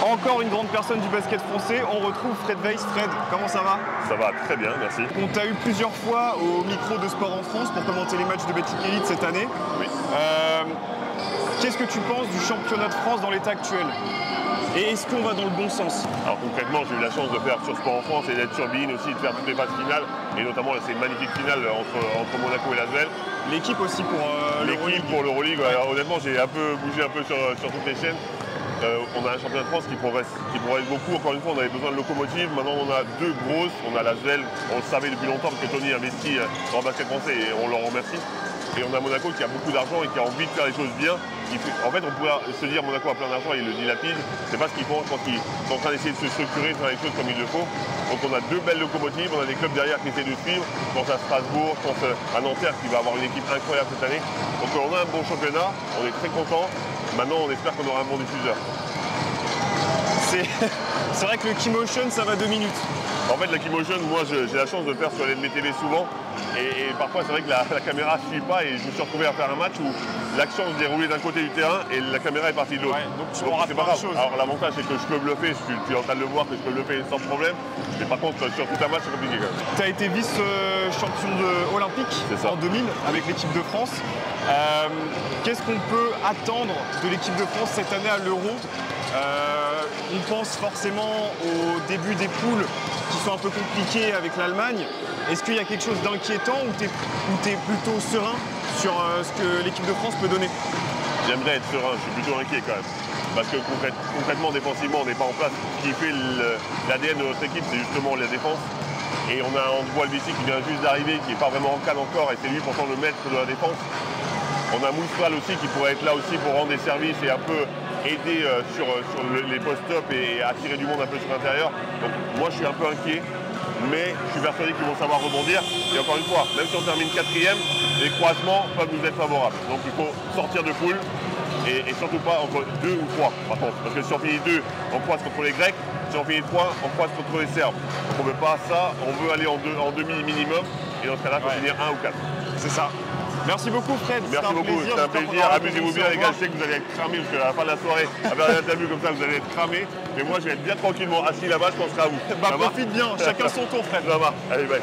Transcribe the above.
Encore une grande personne du basket français, on retrouve Fred Weiss. Fred, comment ça va? Ça va très bien, merci. On t'a eu plusieurs fois au micro de Sport en France pour commenter les matchs de Betclic Elite cette année. Oui. Qu'est-ce que tu penses du championnat de France dans l'état actuel? Et est-ce qu'on va dans le bon sens? Alors concrètement, j'ai eu la chance de faire sur Sport en France et d'être sur Bein aussi, de faire toutes les phases finales, et notamment ces magnifiques finales entre Monaco et l'Asvel. L'équipe aussi pour l'équipe pour l'Euroleague. Honnêtement, j'ai bougé un peu sur toutes les chaînes. On a un championnat de France qui progresse beaucoup. Encore une fois, on avait besoin de locomotives. Maintenant, on a deux grosses. On a l'Asvel, on le savait depuis longtemps parce que Tony investit dans le basket français et on leur remercie. Et on a Monaco qui a beaucoup d'argent et qui a envie de faire les choses bien. En fait, on pourrait se dire Monaco a plein d'argent et il le dilapide. C'est pas ce qu'ils font. Je pense qu'ils sont en train d'essayer de se structurer, de faire les choses comme il le faut. Donc on a deux belles locomotives, on a des clubs derrière qui essaient de suivre. Je pense à Strasbourg, je pense à Nanterre qui va avoir une équipe incroyable cette année. Donc on a un bon championnat, on est très content. Maintenant, on espère qu'on aura un bon diffuseur. C'est vrai que le Keymotion, ça va 2 minutes. En fait, la Keymotion, moi, j'ai la chance de faire sur les TV souvent. Et parfois, c'est vrai que la caméra ne suit pas. Et je me suis retrouvé à faire un match où l'action se déroulait d'un côté du terrain et la caméra est partie de l'autre. Ouais, donc c'est pas grave. Alors l'avantage, c'est que je peux bluffer. Tu es en train de le voir, que je peux bluffer sans problème. Mais par contre, sur tout un match, c'est compliqué quand même. Tu as été vice-champion olympique en 2000 avec l'équipe de France. Qu'est-ce qu'on peut attendre de l'équipe de France cette année à l'Euro? On pense forcément au début des poules qui sont un peu compliquées avec l'Allemagne. Est-ce qu'il y a quelque chose d'inquiétant ou tu es plutôt serein sur ce que l'équipe de France peut donner? J'aimerais être serein, je suis plutôt inquiet quand même. Parce que concrètement, défensivement, on n'est pas en place. Ce qui fait l'ADN de notre équipe, c'est justement la défense. Et on a Andrew Albici qui vient juste d'arriver, qui n'est pas vraiment en cadre encore, et c'est lui pourtant le maître de la défense. On a Moustral aussi qui pourrait être là aussi pour rendre des services et un peu aider sur les post-up et attirer du monde un peu sur l'intérieur. Donc moi je suis un peu inquiet, mais je suis persuadé qu'ils vont savoir rebondir. Et encore une fois, même si on termine 4e, les croisements peuvent nous être favorables. Donc il faut sortir de poule et surtout pas entre 2 ou 3 par contre. Parce que si on finit 2, on croise contre les Grecs. Si on finit 3, on croise contre les Serbes. Donc on ne veut pas ça, on veut aller en demi minimum. Et dans ce cas-là, il faut finir 1 ou 4. C'est ça. Merci beaucoup Fred. Merci beaucoup, c'est un plaisir. Amusez-vous bien les gars, je sais que vous allez être cramés parce qu'à la fin de la soirée, avec une interview comme ça, vous allez être cramés. Mais moi je vais être bien tranquillement assis là-bas, je penserai à vous. Profite bien, chacun son tour Fred. Ça va, allez bye.